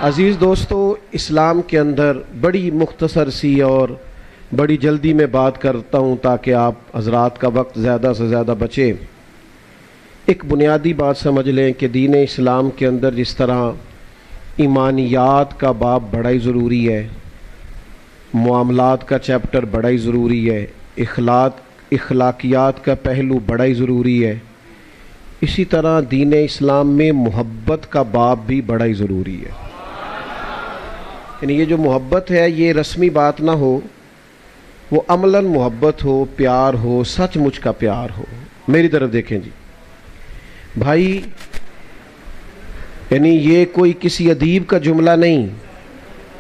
عزیز دوستو، اسلام کے اندر بڑی مختصر سی اور بڑی جلدی میں بات کرتا ہوں تاکہ آپ حضرات کا وقت زیادہ سے زیادہ بچے۔ ایک بنیادی بات سمجھ لیں کہ دین اسلام کے اندر جس طرح ایمانیات کا باب بڑا ہی ضروری ہے، معاملات کا چیپٹر بڑا ہی ضروری ہے، اخلاقیات کا پہلو بڑا ہی ضروری ہے، اسی طرح دین اسلام میں محبت کا باب بھی بڑا ہی ضروری ہے۔ یعنی یہ جو محبت ہے یہ رسمی بات نہ ہو، وہ عملاً محبت ہو، پیار ہو، سچ مچ کا پیار ہو۔ میری طرف دیکھیں جی بھائی، یعنی یہ کوئی کسی ادیب کا جملہ نہیں،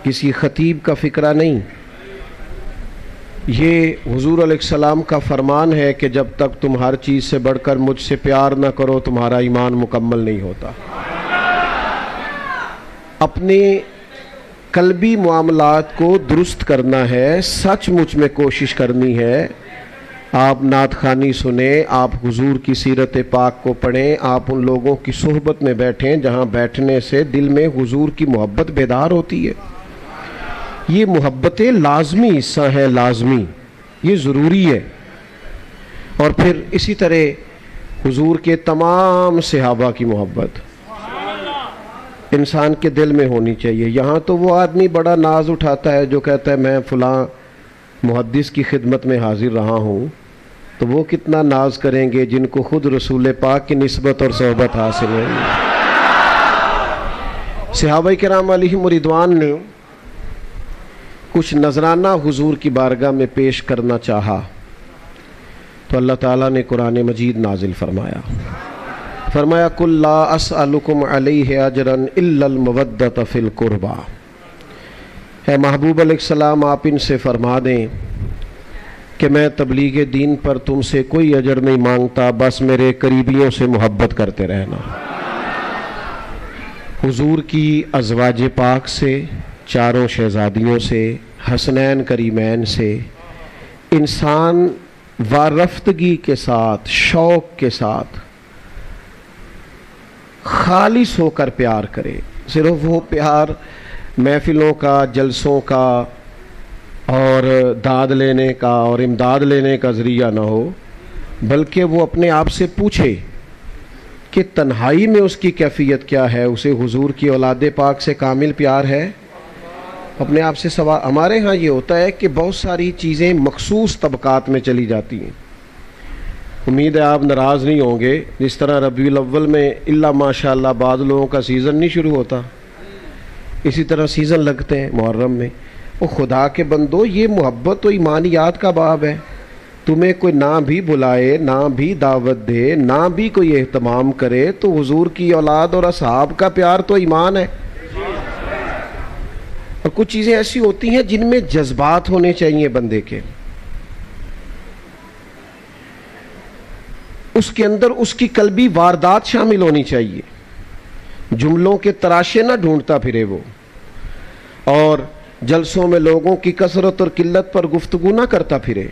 کسی خطیب کا فقرہ نہیں، یہ حضور علیہ السلام کا فرمان ہے کہ جب تک تم ہر چیز سے بڑھ کر مجھ سے پیار نہ کرو تمہارا ایمان مکمل نہیں ہوتا۔ اپنے قلبی معاملات کو درست کرنا ہے، سچ مچ میں کوشش کرنی ہے۔ آپ نعت خوانی سنیں، آپ حضور کی سیرت پاک کو پڑھیں، آپ ان لوگوں کی صحبت میں بیٹھیں جہاں بیٹھنے سے دل میں حضور کی محبت بیدار ہوتی ہے۔ یہ محبتیں لازمی حصہ ہے، لازمی، یہ ضروری ہے۔ اور پھر اسی طرح حضور کے تمام صحابہ کی محبت انسان کے دل میں ہونی چاہیے۔ یہاں تو وہ آدمی بڑا ناز اٹھاتا ہے جو کہتا ہے میں فلاں محدث کی خدمت میں حاضر رہا ہوں، تو وہ کتنا ناز کریں گے جن کو خود رسول پاک کی نسبت اور صحبت حاصل ہے۔ صحابہ کرام علیہم رضوان نے کچھ نذرانہ حضور کی بارگاہ میں پیش کرنا چاہا تو اللہ تعالیٰ نے قرآن مجید نازل فرمایا قُلْ لَا أَسْأَلُكُمْ عَلَيْهِ أَجْرًا إِلَّا الْمَوَدَّةَ فِي الْقُرْبَى۔ اے محبوب علیہ السلام، آپ ان سے فرما دیں کہ میں تبلیغ دین پر تم سے کوئی اجر نہیں مانگتا، بس میرے قریبیوں سے محبت کرتے رہنا۔ حضور کی ازواج پاک سے، چاروں شہزادیوں سے، حسنین کریمین سے انسان وارفتگی کے ساتھ، شوق کے ساتھ، خالص ہو کر پیار کرے۔ صرف وہ پیار محفلوں کا، جلسوں کا اور داد لینے کا اور امداد لینے کا ذریعہ نہ ہو، بلکہ وہ اپنے آپ سے پوچھے کہ تنہائی میں اس کی کیفیت کیا ہے، اسے حضور کی اولاد پاک سے کامل پیار ہے۔ اپنے آپ سے سوال۔ ہمارے ہاں یہ ہوتا ہے کہ بہت ساری چیزیں مخصوص طبقات میں چلی جاتی ہیں۔ امید ہے آپ ناراض نہیں ہوں گے، جس طرح ربیع الاول میں الا ماشاءاللہ بعض لوگوں کا سیزن نہیں شروع ہوتا، اسی طرح سیزن لگتے ہیں محرم میں۔ وہ خدا کے بندو، یہ محبت و ایمانیات کا باب ہے۔ تمہیں کوئی نہ بھی بلائے، نہ بھی دعوت دے، نہ بھی کوئی اہتمام کرے، تو حضور کی اولاد اور اصحاب کا پیار تو ایمان ہے۔ اور کچھ چیزیں ایسی ہوتی ہیں جن میں جذبات ہونے چاہیے بندے کے، اس کے اندر اس کی قلبی واردات شامل ہونی چاہیے۔ جملوں کے تراشے نہ ڈھونڈتا پھرے وہ، اور جلسوں میں لوگوں کی کثرت اور قلت پر گفتگو نہ کرتا پھرے،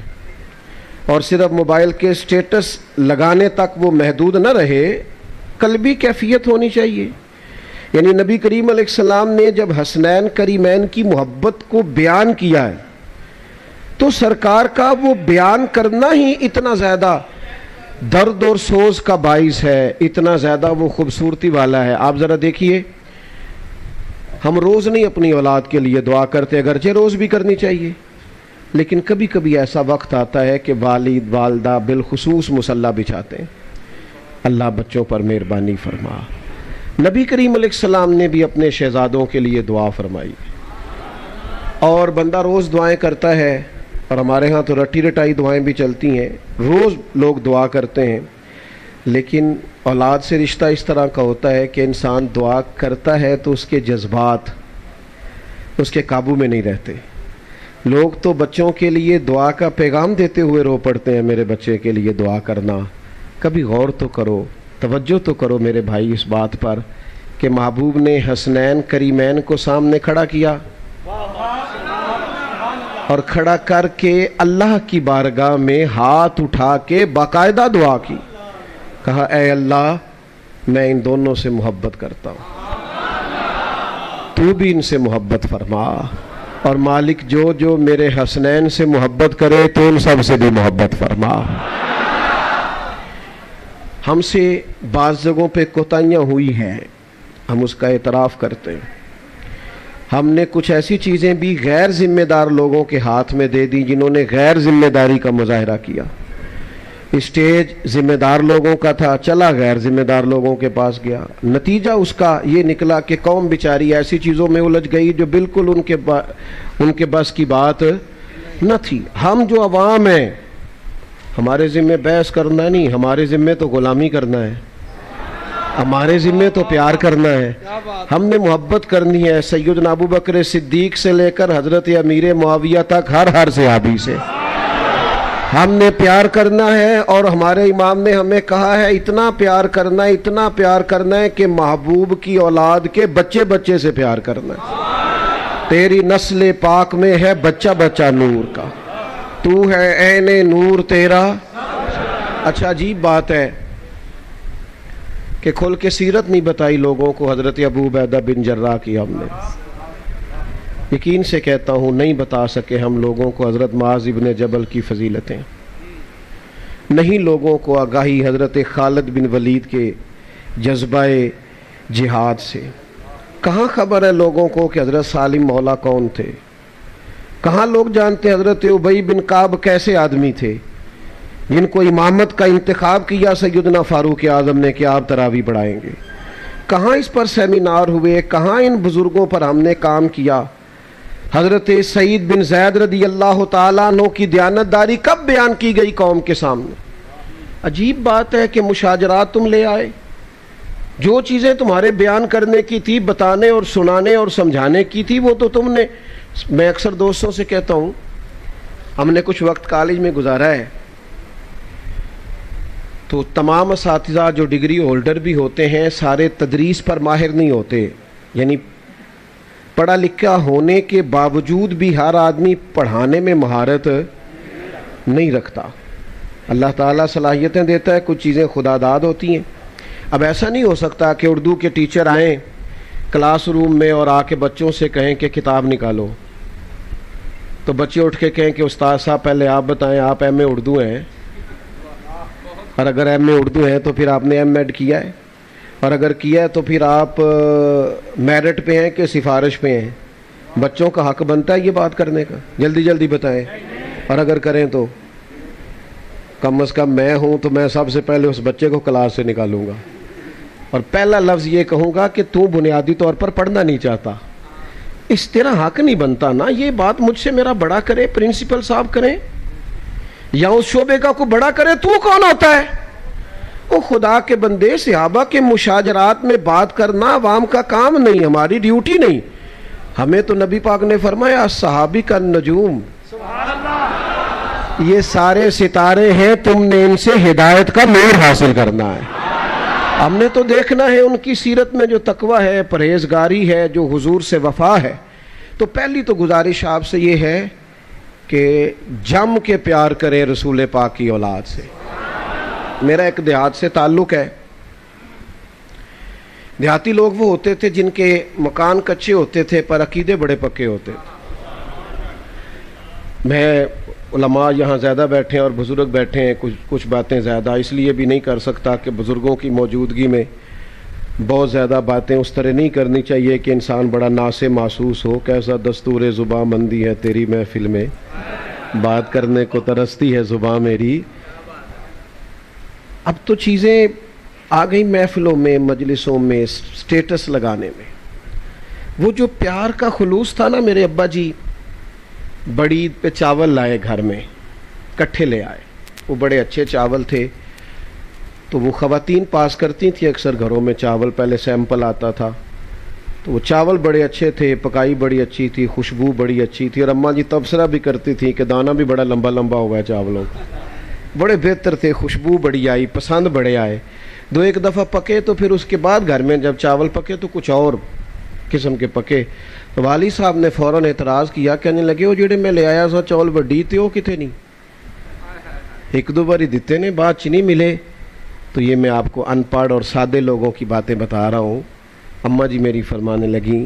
اور صرف موبائل کے سٹیٹس لگانے تک وہ محدود نہ رہے۔ قلبی کیفیت ہونی چاہیے۔ یعنی نبی کریم علیہ السلام نے جب حسنین کریمین کی محبت کو بیان کیا ہے تو سرکار کا وہ بیان کرنا ہی اتنا زیادہ درد اور سوز کا باعث ہے، اتنا زیادہ وہ خوبصورتی والا ہے۔ آپ ذرا دیکھیے، ہم روز نہیں اپنی اولاد کے لیے دعا کرتے، اگرچہ روز بھی کرنی چاہیے، لیکن کبھی کبھی ایسا وقت آتا ہے کہ والد والدہ بالخصوص مصلی بچھاتے ہیں، اللہ بچوں پر مہربانی فرما۔ نبی کریم علیہ السلام نے بھی اپنے شہزادوں کے لیے دعا فرمائی، اور بندہ روز دعائیں کرتا ہے، اور ہمارے ہاں تو رٹی رٹائی دعائیں بھی چلتی ہیں، روز لوگ دعا کرتے ہیں، لیکن اولاد سے رشتہ اس طرح کا ہوتا ہے کہ انسان دعا کرتا ہے تو اس کے جذبات اس کے قابو میں نہیں رہتے۔ لوگ تو بچوں کے لیے دعا کا پیغام دیتے ہوئے رو پڑتے ہیں، میرے بچے کے لیے دعا کرنا۔ کبھی غور تو کرو، توجہ تو کرو میرے بھائی اس بات پر کہ محبوب نے حسنین کریمین کو سامنے کھڑا کیا، اور کھڑا کر کے اللہ کی بارگاہ میں ہاتھ اٹھا کے باقاعدہ دعا کی، کہا اے اللہ میں ان دونوں سے محبت کرتا ہوں۔ تو بھی ان سے محبت فرما، اور مالک جو جو میرے حسنین سے محبت کرے تو ان سب سے بھی محبت فرما۔ ہم سے بعض جگہوں پہ کوتاہیاں ہوئی ہیں، ہم اس کا اعتراف کرتے ہیں۔ ہم نے کچھ ایسی چیزیں بھی غیر ذمہ دار لوگوں کے ہاتھ میں دے دی جنہوں نے غیر ذمہ داری کا مظاہرہ کیا۔ اسٹیج ذمہ دار لوگوں کا تھا، چلا غیر ذمہ دار لوگوں کے پاس گیا، نتیجہ اس کا یہ نکلا کہ قوم بیچاری ایسی چیزوں میں الجھ گئی جو بالکل ان کے بس کی بات نہ تھی۔ ہم جو عوام ہیں، ہمارے ذمہ بحث کرنا نہیں، ہمارے ذمہ تو غلامی کرنا ہے، ہمارے ذمہ تو پیار کرنا ہے۔ ہم نے محبت کرنی ہے سیدنا ابو بکر صدیق سے لے کر حضرت امیر معاویہ تک، ہر صحابی سے ہم نے پیار کرنا ہے، اور ہمارے امام نے ہمیں کہا ہے اتنا پیار کرنا ہے، اتنا پیار کرنا ہے کہ محبوب کی اولاد کے بچے بچے سے پیار کرنا ہے۔ تیری نسل پاک میں ہے بچہ بچہ نور کا، تو ہے عین نور تیرا۔ اچھا عجیب بات ہے کہ کھل کے سیرت نہیں بتائی لوگوں کو حضرت ابو عبیدہ بن جراح کی۔ ہم نے یقین سے کہتا ہوں نہیں بتا سکے ہم لوگوں کو حضرت معاذ ابن جبل کی فضیلتیں، نہیں لوگوں کو آگاہی حضرت خالد بن ولید کے جذبہ جہاد سے، کہاں خبر ہے لوگوں کو کہ حضرت سالم مولا کون تھے، کہاں لوگ جانتے حضرت ابی بن کعب کیسے آدمی تھے جن کو امامت کا انتخاب کیا سیدنا فاروق اعظم نے کہ آپ تراویح پڑھائیں گے، کہاں اس پر سیمینار ہوئے، کہاں ان بزرگوں پر ہم نے کام کیا۔ حضرت سعید بن زید رضی اللہ تعالیٰ عنہ کی دیانتداری کب بیان کی گئی قوم کے سامنے؟ عجیب بات ہے کہ مشاجرات تم لے آئے، جو چیزیں تمہارے بیان کرنے کی تھی، بتانے اور سنانے اور سمجھانے کی تھی، وہ تو تم نے، میں اکثر دوستوں سے کہتا ہوں، ہم نے کچھ وقت کالج میں گزارا ہے، تو تمام اساتذہ جو ڈگری ہولڈر بھی ہوتے ہیں سارے تدریس پر ماہر نہیں ہوتے، یعنی پڑھا لکھا ہونے کے باوجود بھی ہر آدمی پڑھانے میں مہارت نہیں رکھتا۔ اللہ تعالیٰ صلاحیتیں دیتا ہے، کچھ چیزیں خدا داد ہوتی ہیں۔ اب ایسا نہیں ہو سکتا کہ اردو کے ٹیچر آئیں کلاس روم میں اور آ کے بچوں سے کہیں کہ کتاب نکالو، تو بچے اٹھ کے کہیں کہ استاد صاحب پہلے آپ بتائیں آپ ایم اے اردو ہیں، اور اگر ایم اے اردو ہیں تو پھر آپ نے ایم ایڈ کیا ہے، اور اگر کیا ہے تو پھر آپ میرٹ پہ ہیں کہ سفارش پہ ہیں۔ بچوں کا حق بنتا ہے یہ بات کرنے کا، جلدی جلدی بتائیں، اور اگر کریں تو کم از کم میں ہوں تو میں سب سے پہلے اس بچے کو کلاس سے نکالوں گا، اور پہلا لفظ یہ کہوں گا کہ تو بنیادی طور پر پڑھنا نہیں چاہتا، اس تیرا حق نہیں بنتا نا یہ بات مجھ سے میرا بڑا کرے، پرنسپل صاحب کریں یا اس شعبے کا کو بڑا کرے، تو کون ہوتا ہے؟ وہ خدا کے بندے، صحابہ کے مشاجرات میں بات کرنا عوام کا کام نہیں، ہماری ڈیوٹی نہیں۔ ہمیں تو نبی پاک نے فرمایا صحابی کا نجوم، یہ سارے ستارے ہیں، تم نے ان سے ہدایت کا نور حاصل کرنا ہے۔ ہم نے تو دیکھنا ہے ان کی سیرت میں جو تقوی ہے، پرہیزگاری ہے، جو حضور سے وفا ہے۔ تو پہلی تو گزارش آپ سے یہ ہے کہ جم کے پیار کرے رسول پاک کی اولاد سے۔ میرا ایک دیہات سے تعلق ہے، دیہاتی لوگ وہ ہوتے تھے جن کے مکان کچے ہوتے تھے پر عقیدے بڑے پکے ہوتے تھے۔ میں علماء یہاں زیادہ بیٹھے ہیں اور بزرگ بیٹھے ہیں، کچھ باتیں زیادہ اس لیے بھی نہیں کر سکتا کہ بزرگوں کی موجودگی میں بہت زیادہ باتیں اس طرح نہیں کرنی چاہیے کہ انسان بڑا ناسے محسوس ہو، کیسا دستور زباں مندی ہے تیری محفل میں، بات کرنے کو ترستی ہے زباں میری۔ اب تو چیزیں آ گئی محفلوں میں، مجلسوں میں، سٹیٹس لگانے میں۔ وہ جو پیار کا خلوص تھا نا، میرے ابا جی بڑی عید پہ چاول لائے گھر میں، کٹھے لے آئے، وہ بڑے اچھے چاول تھے، تو وہ خواتین پاس کرتی تھیں اکثر گھروں میں چاول، پہلے سیمپل آتا تھا، تو وہ چاول بڑے اچھے تھے، پکائی بڑی اچھی تھی، خوشبو بڑی اچھی تھی، اور اماں جی تبصرہ بھی کرتی تھی کہ دانہ بھی بڑا لمبا لمبا ہوا ہے چاولوں کا، بڑے بہتر تھے، خوشبو بڑی آئی، پسند بڑے آئے۔ دو ایک دفعہ پکے تو پھر اس کے بعد گھر میں جب چاول پکے تو کچھ اور قسم کے پکے، تو والی صاحب نے فوراً اعتراض کیا، کہنے لگے وہ جڑے میں لے آیا سو چاول وڈی تے وہ کتے نہیں، ایک دو باری دیتے نے بعد چ نہیں ملے۔ تو یہ میں آپ کو ان پڑھ اور سادے لوگوں کی باتیں بتا رہا ہوں۔ اماں جی میری فرمانے لگیں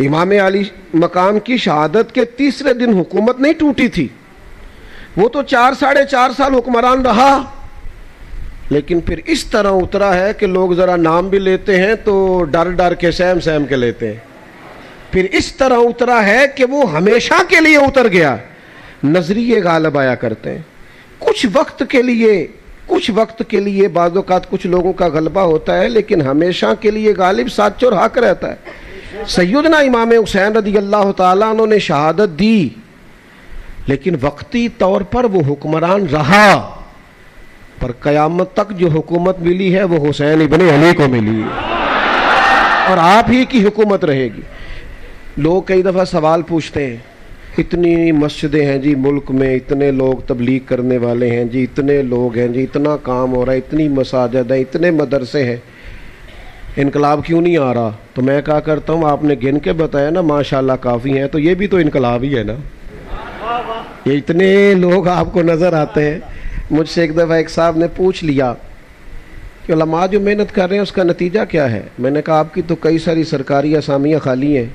امام علی مقام کی شہادت کے تیسرے دن حکومت نہیں ٹوٹی تھی، وہ تو 4 سال حکمران رہا، لیکن پھر اس طرح اترا ہے کہ لوگ ذرا نام بھی لیتے ہیں تو ڈر ڈر کے سہم کے لیتے ہیں. پھر اس طرح اترا ہے کہ وہ ہمیشہ کے لیے اتر گیا. نظریے غالب آیا کرتے ہیں، کچھ وقت کے لیے بعض اوقات کچھ لوگوں کا غلبہ ہوتا ہے، لیکن ہمیشہ کے لیے غالب سچ اور حق رہتا ہے. سیدنا امام حسین رضی اللہ تعالیٰ عنہ نے شہادت دی، لیکن وقتی طور پر وہ حکمران رہا، پر قیامت تک جو حکومت ملی ہے وہ حسین ابن علی کو ملی ہے اور آپ ہی کی حکومت رہے گی. لوگ کئی دفعہ سوال پوچھتے ہیں، اتنی مسجدیں ہیں جی ملک میں، اتنے لوگ تبلیغ کرنے والے ہیں جی، اتنے لوگ ہیں جی، اتنا کام ہو رہا ہے، اتنی مساجد ہیں، اتنے مدرسے ہیں، انقلاب کیوں نہیں آ رہا؟ تو میں کہا کرتا ہوں آپ نے گن کے بتایا نا ماشاءاللہ کافی ہیں، تو یہ بھی تو انقلاب ہی ہے نا. یہ اتنے لوگ آپ کو نظر آتے ہیں. مجھ سے ایک دفعہ ایک صاحب نے پوچھ لیا کہ علماء جو محنت کر رہے ہیں اس کا نتیجہ کیا ہے؟ میں نے کہا آپ کی تو کئی ساری سرکاری اسامیاں خالی ہیں،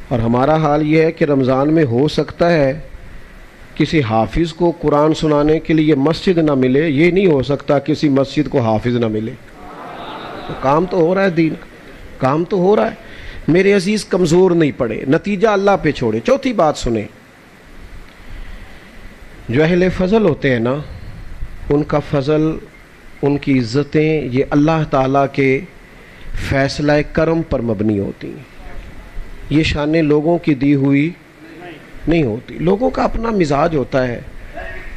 اور ہمارا حال یہ ہے کہ رمضان میں ہو سکتا ہے کسی حافظ کو قرآن سنانے کے لیے مسجد نہ ملے، یہ نہیں ہو سکتا کسی مسجد کو حافظ نہ ملے. تو کام تو ہو رہا ہے، دین کام تو ہو رہا ہے. میرے عزیز کمزور نہیں پڑے، نتیجہ اللہ پہ چھوڑے. چوتھی بات سنیں، جو اہل فضل ہوتے ہیں نا، ان کا فضل، ان کی عزتیں یہ اللہ تعالیٰ کے فیصلہ کرم پر مبنی ہوتی ہیں. یہ شانیں لوگوں کی دی ہوئی نہیں ہوتی. لوگوں کا اپنا مزاج ہوتا ہے،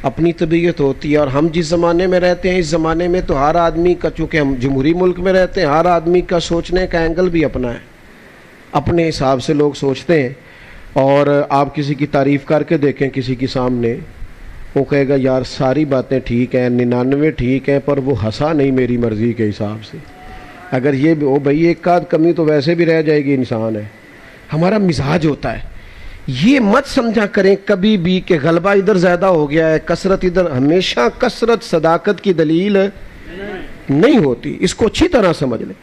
اپنی طبیعت ہوتی ہے. اور ہم جس زمانے میں رہتے ہیں، اس زمانے میں تو ہر آدمی کا، چونکہ ہم جمہوری ملک میں رہتے ہیں، ہر آدمی کا سوچنے کا اینگل بھی اپنا ہے، اپنے حساب سے لوگ سوچتے ہیں. اور آپ کسی کی تعریف کر کے دیکھیں کسی کے سامنے، وہ کہے گا یار ساری باتیں ٹھیک ہیں، 99 ٹھیک ہیں، پر وہ ہنسا نہیں میری مرضی کے حساب سے. اگر یہ ہو بھائی ایک آدھ کمی تو ویسے بھی رہ جائے گی، انسان ہے. ہمارا مزاج ہوتا ہے. یہ مت سمجھا کریں کبھی بھی کہ غلبہ ادھر زیادہ ہو گیا ہے، کثرت ادھر. ہمیشہ کثرت صداقت کی دلیل نہیں ہوتی، اس کو اچھی طرح سمجھ لیں.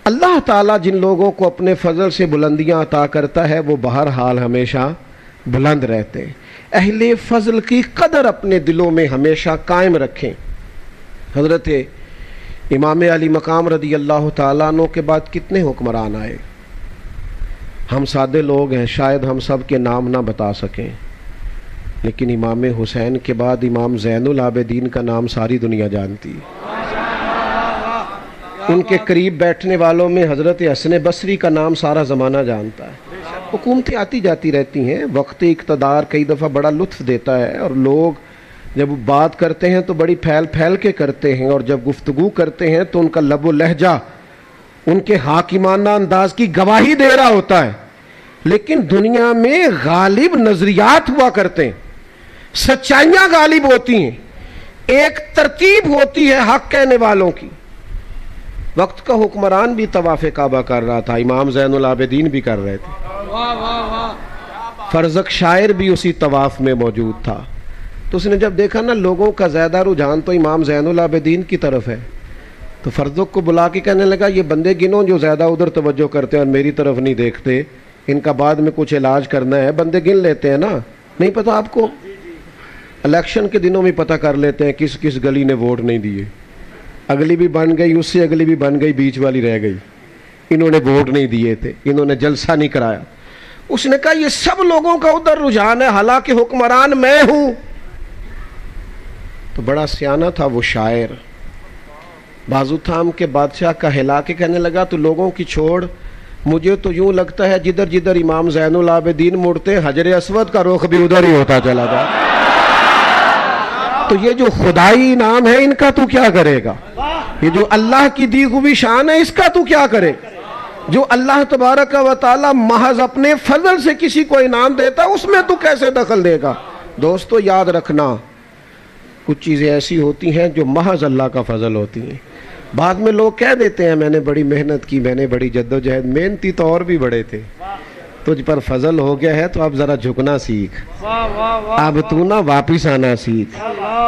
اللہ تعالیٰ جن لوگوں کو اپنے فضل سے بلندیاں عطا کرتا ہے وہ بہرحال ہمیشہ بلند رہتے ہیں. اہل فضل کی قدر اپنے دلوں میں ہمیشہ قائم رکھیں. حضرت امام علی مقام رضی اللہ تعالیٰ عنہ کے بعد کتنے حکمران آئے؟ ہم سادے لوگ ہیں، شاید ہم سب کے نام نہ بتا سکیں، لیکن امام حسین کے بعد امام زین العابدین کا نام ساری دنیا جانتی ہے. ان کے قریب بیٹھنے والوں میں حضرت حسن بصری کا نام سارا زمانہ جانتا ہے. حکومتیں آتی جاتی رہتی ہیں، وقت اقتدار کئی دفعہ بڑا لطف دیتا ہے، اور لوگ جب بات کرتے ہیں تو بڑی پھیل کے کرتے ہیں، اور جب گفتگو کرتے ہیں تو ان کا لب و لہجہ ان کے حاکمانہ انداز کی گواہی دے رہا ہوتا ہے. لیکن دنیا میں غالب نظریات ہوا کرتے ہیں، سچائیاں غالب ہوتی ہیں، ایک ترتیب ہوتی ہے حق کہنے والوں کی. وقت کا حکمران بھی طواف کعبہ کر رہا تھا، امام زین العابدین بھی کر رہے تھے، فرزق شاعر بھی اسی طواف میں موجود تھا. تو اس نے جب دیکھا نا لوگوں کا زیادہ رجحان تو امام زین العابدین کی طرف ہے، تو فرزق کو بلا کے کہنے لگا یہ بندے گنو جو زیادہ ادھر توجہ کرتے ہیں اور میری طرف نہیں دیکھتے، ان کا بعد میں کچھ علاج کرنا ہے. بندے گن لیتے ہیں نا، نہیں پتا آپ کو؟ الیکشن کے دنوں میں پتہ کر لیتے ہیں کس کس گلی نے ووٹ نہیں دیے. اگلی بھی بن گئی، اس سے اگلی بھی بن گئی، بیچ والی رہ گئی. انہوں نے ووٹ نہیں دیے تھے، انہوں نے جلسہ نہیں کرایا. اس نے کہا یہ سب لوگوں کا ادھر رجحان ہے، حالانکہ حکمران میں ہوں. تو بڑا سیانہ تھا وہ شاعر، بازو تھام کے بادشاہ کا ہلا کے کہنے لگا تو لوگوں کی چھوڑ، مجھے تو یوں لگتا ہے جدھر جدھر امام زین العابدین مڑتے حجر اسود کا رخ بھی ادھر ہی ہوتا چلا جائے. تو یہ جو خدائی انعام ہے ان کا تو کیا کرے گا؟ یہ جو اللہ کی دی ہوئی شان ہے اس کا تو کیا کرے گا؟ جو اللہ تبارک و تعالی محض اپنے فضل سے کسی کو انعام دیتا اس میں تو کیسے دخل دے گا؟ دوستو یاد رکھنا، کچھ چیزیں ایسی ہوتی ہیں جو محض اللہ کا فضل ہوتی ہیں. بعد میں لوگ کہہ دیتے ہیں میں نے بڑی محنت کی، میں نے بڑی جدوجہد، محنتی تو اور بھی بڑے تھے، تجھ پر فضل ہو گیا ہے تو اب ذرا جھکنا سیکھ، اب تو نہ واپس آنا سیکھ.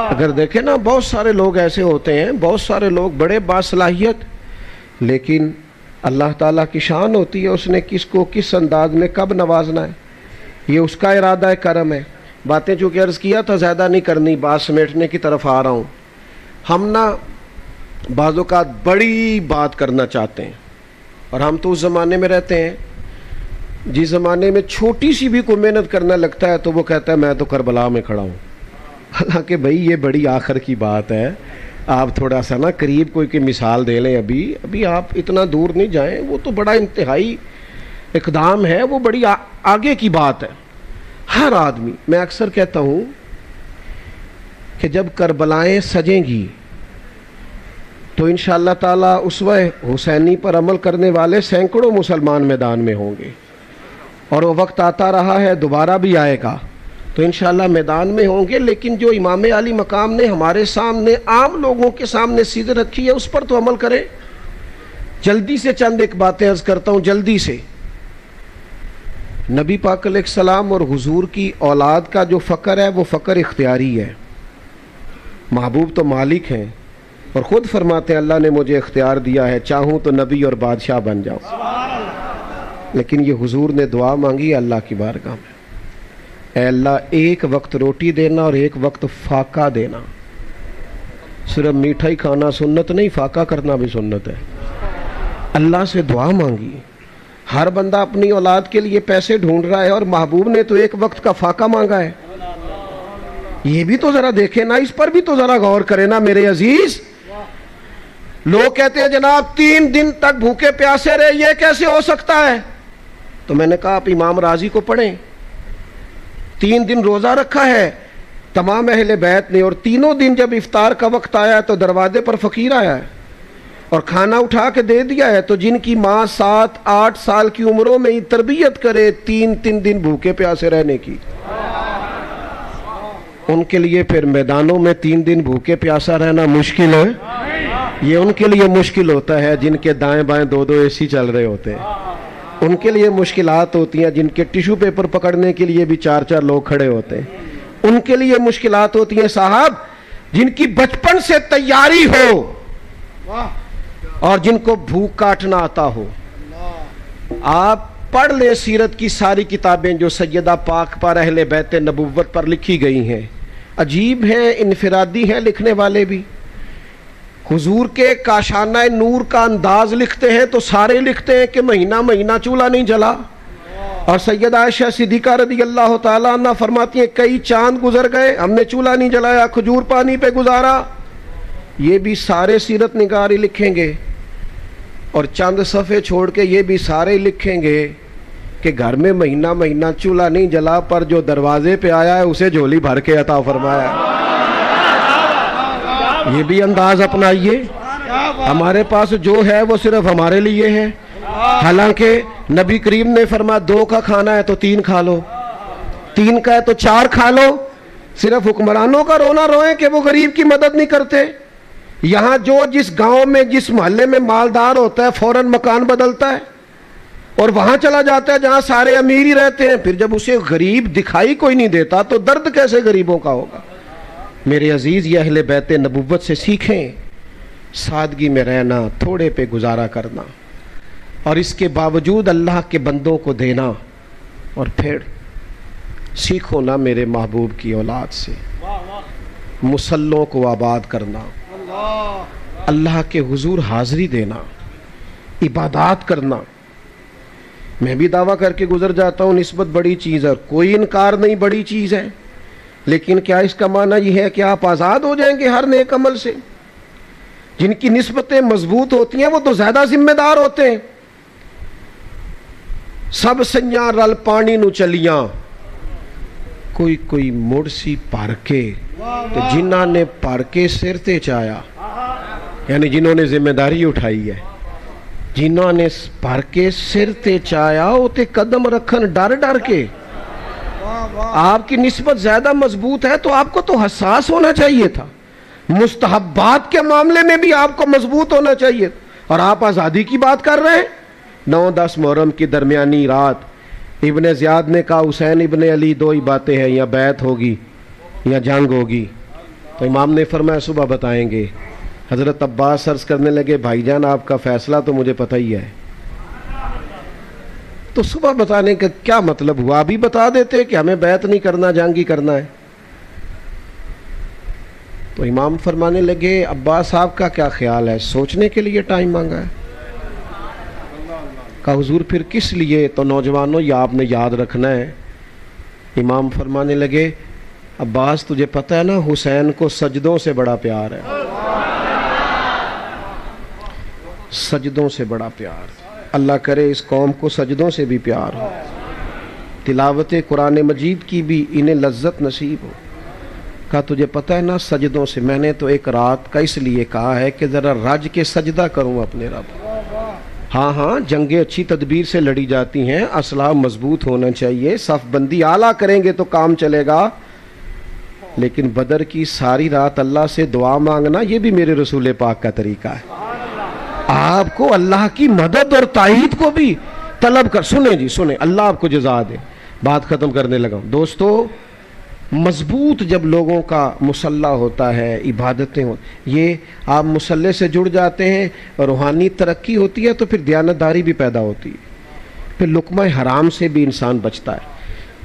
اگر دیکھیں نا بہت سارے لوگ ایسے ہوتے ہیں، بہت سارے لوگ بڑے باصلاحیت، لیکن اللہ تعالیٰ کی شان ہوتی ہے، اس نے کس کو کس انداز میں کب نوازنا ہے، یہ اس کا ارادہ کرم ہے۔ باتیں چونکہ عرض کیا تھا زیادہ نہیں کرنی، بات سمیٹنے کی طرف آ رہا ہوں۔ ہم نا بعض اوقات بڑی بات کرنا چاہتے ہیں، اور ہم تو اس زمانے میں رہتے ہیں جس زمانے میں چھوٹی سی بھی کوئی محنت کرنا لگتا ہے تو وہ کہتا ہے میں تو کربلا میں کھڑا ہوں۔ حالانکہ بھائی یہ بڑی آخر کی بات ہے، آپ تھوڑا سا نا قریب کوئی کی مثال دے لیں، ابھی آپ اتنا دور نہیں جائیں، وہ تو بڑا انتہائی اقدام ہے، وہ بڑی آگے کی بات ہے۔ ہر آدمی، میں اکثر کہتا ہوں کہ جب کربلائیں سجیں گی تو انشاءاللہ تعالیٰ اسوہ حسینی پر عمل کرنے والے سینکڑوں مسلمان میدان میں ہوں گے، اور وہ وقت آتا رہا ہے، دوبارہ بھی آئے گا، تو انشاءاللہ میدان میں ہوں گے۔ لیکن جو امام علی مقام نے ہمارے سامنے عام لوگوں کے سامنے سیدھ رکھی ہے، اس پر تو عمل کریں۔ جلدی سے چند ایک باتیں عرض کرتا ہوں، جلدی سے۔ نبی پاک علیہ السلام اور حضور کی اولاد کا جو فقر ہے وہ فقر اختیاری ہے۔ محبوب تو مالک ہیں اور خود فرماتے ہیں اللہ نے مجھے اختیار دیا ہے، چاہوں تو نبی اور بادشاہ بن جاؤں۔ لیکن یہ حضور نے دعا مانگی اللہ کی بارگاہ میں، اے اللہ ایک وقت روٹی دینا اور ایک وقت فاقہ دینا۔ صرف میٹھا ہی کھانا سنت نہیں، فاقہ کرنا بھی سنت ہے۔ اللہ سے دعا مانگی۔ ہر بندہ اپنی اولاد کے لیے پیسے ڈھونڈ رہا ہے اور محبوب نے تو ایک وقت کا فاقہ مانگا ہے۔ یہ بھی تو ذرا دیکھیں نا، اس پر بھی تو ذرا غور کریں نا میرے عزیز۔ لوگ کہتے ہیں جناب 3 دن تک بھوکے پیاسے رہے، یہ کیسے ہو سکتا ہے؟ تو میں نے کہا آپ امام راضی کو پڑھیں، 3 دن روزہ رکھا ہے تمام اہل بیت نے، اور تینوں دن جب افطار کا وقت آیا تو دروازے پر فقیر آیا ہے اور کھانا اٹھا کے دے دیا ہے۔ تو جن کی ماں 7-8 سال کی عمروں میں ہی تربیت کرے 3 دن بھوکے پیاسے رہنے کی، ان کے لیے پھر میدانوں میں 3 دن بھوکے پیاسا رہنا مشکل ہے؟ یہ ان کے لیے مشکل ہوتا ہے جن کے دائیں بائیں 2 اے سی چل رہے ہوتے ہیں، ان کے لیے مشکلات ہوتی ہیں جن کے ٹیشو پیپر پکڑنے کے لیے بھی 4 لوگ کھڑے ہوتے ہیں، ان کے لیے مشکلات ہوتی ہیں صاحب جن کی بچپن سے تیاری ہو اور جن کو بھوک کاٹنا آتا ہو۔ آپ پڑھ لیں سیرت کی ساری کتابیں جو سیدہ پاک پر اہل بیت نبوت پر لکھی گئی ہیں، عجیب ہیں، انفرادی ہیں لکھنے والے بھی۔ حضور کے کاشانہ نور کا انداز لکھتے ہیں تو سارے لکھتے ہیں کہ مہینہ چولہا نہیں جلا، اور سیدہ عائشہ صدیقہ رضی اللہ تعالیٰ عنہ فرماتی ہیں کئی چاند گزر گئے ہم نے چولہا نہیں جلایا، کھجور پانی پہ گزارا۔ یہ بھی سارے سیرت نگاری لکھیں گے، اور چند صفحے چھوڑ کے یہ بھی سارے لکھیں گے کہ گھر میں مہینہ چولہا نہیں جلا، پر جو دروازے پہ آیا ہے اسے جھولی بھر کے عطا فرمایا۔ یہ بھی انداز اپنائیے۔ ہمارے پاس جو ہے وہ صرف ہمارے لیے ہے، حالانکہ نبی کریم نے فرمایا 2 کا کھانا ہے تو 3 کھا لو، 3 کا ہے تو 4 کھا لو۔ صرف حکمرانوں کا رونا روئیں کہ وہ غریب کی مدد نہیں کرتے۔ یہاں جو جس گاؤں میں جس محلے میں مالدار ہوتا ہے فوراً مکان بدلتا ہے اور وہاں چلا جاتا ہے جہاں سارے امیر ہی رہتے ہیں، پھر جب اسے غریب دکھائی کوئی نہیں دیتا تو درد کیسے غریبوں کا ہوگا؟ میرے عزیز یہ اہل بیت نبوت سے سیکھیں، سادگی میں رہنا، تھوڑے پہ گزارا کرنا، اور اس کے باوجود اللہ کے بندوں کو دینا، اور پھر سیکھو نا میرے محبوب کی اولاد سے مسلوں کو آباد کرنا، اللہ کے حضور حاضری دینا، عبادات کرنا۔ میں بھی دعویٰ کر کے گزر جاتا ہوں نسبت بڑی چیز ہے، کوئی انکار نہیں بڑی چیز ہے، لیکن کیا اس کا معنی یہ ہے کہ آپ آزاد ہو جائیں گے ہر نیک عمل سے؟ جن کی نسبتیں مضبوط ہوتی ہیں وہ تو زیادہ ذمہ دار ہوتے ہیں۔ سب سنیاں رل پانی نو چلیاں، کوئی مڑ سی پھر کے، تو جنہاں نے پھر کے سر تے چایا، یعنی جنہوں نے ذمہ داری اٹھائی ہے، جنہوں نے پھر کے سر تے چایا وہ تے قدم رکھن ڈر کے۔ آپ کی نسبت زیادہ مضبوط ہے تو آپ کو تو حساس ہونا چاہیے تھا، مستحبات کے معاملے میں بھی آپ کو مضبوط ہونا چاہیے، اور آپ آزادی کی بات کر رہے ہیں۔ 9-10 محرم کی درمیانی رات ابن زیاد نے کہا حسین ابن علی 2 ہی باتیں ہیں، یا بیعت ہوگی یا جنگ ہوگی، تو امام نے فرمایا صبح بتائیں گے۔ حضرت عباس عرض کرنے لگے بھائی جان آپ کا فیصلہ تو مجھے پتہ ہی ہے، تو صبح بتانے کا کیا مطلب ہوا؟ ابھی بتا دیتے کہ ہمیں بیعت نہیں کرنا، جنگ ہی کرنا ہے۔ تو امام فرمانے لگے عباس صاحب کا کیا خیال ہے؟ سوچنے کے لیے ٹائم مانگا ہے۔ کہا حضور پھر کس لیے؟ تو نوجوانوں یہ آپ نے یاد رکھنا ہے۔ امام فرمانے لگے عباس تجھے پتہ ہے نا حسین کو سجدوں سے بڑا پیار ہے، سجدوں سے بڑا پیار۔ اللہ کرے اس قوم کو سجدوں سے بھی پیار ہو، تلاوت قرآن مجید کی بھی انہیں لذت نصیب ہو۔ کہا تجھے پتہ ہے نا سجدوں سے؟ میں نے تو ایک رات کا اس لیے کہا ہے کہ ذرا رج کے سجدہ کروں اپنے رب۔ ہاں ہاں جنگیں اچھی تدبیر سے لڑی جاتی ہیں، اسلحہ مضبوط ہونا چاہیے، صف بندی اعلیٰ کریں گے تو کام چلے گا، لیکن بدر کی ساری رات اللہ سے دعا مانگنا یہ بھی میرے رسول پاک کا طریقہ ہے۔ آپ کو اللہ کی مدد اور تائید کو بھی طلب کر۔ سنیں جی سنیں، اللہ آپ کو جزا دے۔ بات ختم کرنے لگا ہوں دوستو، مضبوط جب لوگوں کا مسلح ہوتا ہے، عبادتیں ہو، یہ آپ مسلح سے جڑ جاتے ہیں، روحانی ترقی ہوتی ہے تو پھر دیانتداری بھی پیدا ہوتی ہے، پھر لقمہ حرام سے بھی انسان بچتا ہے،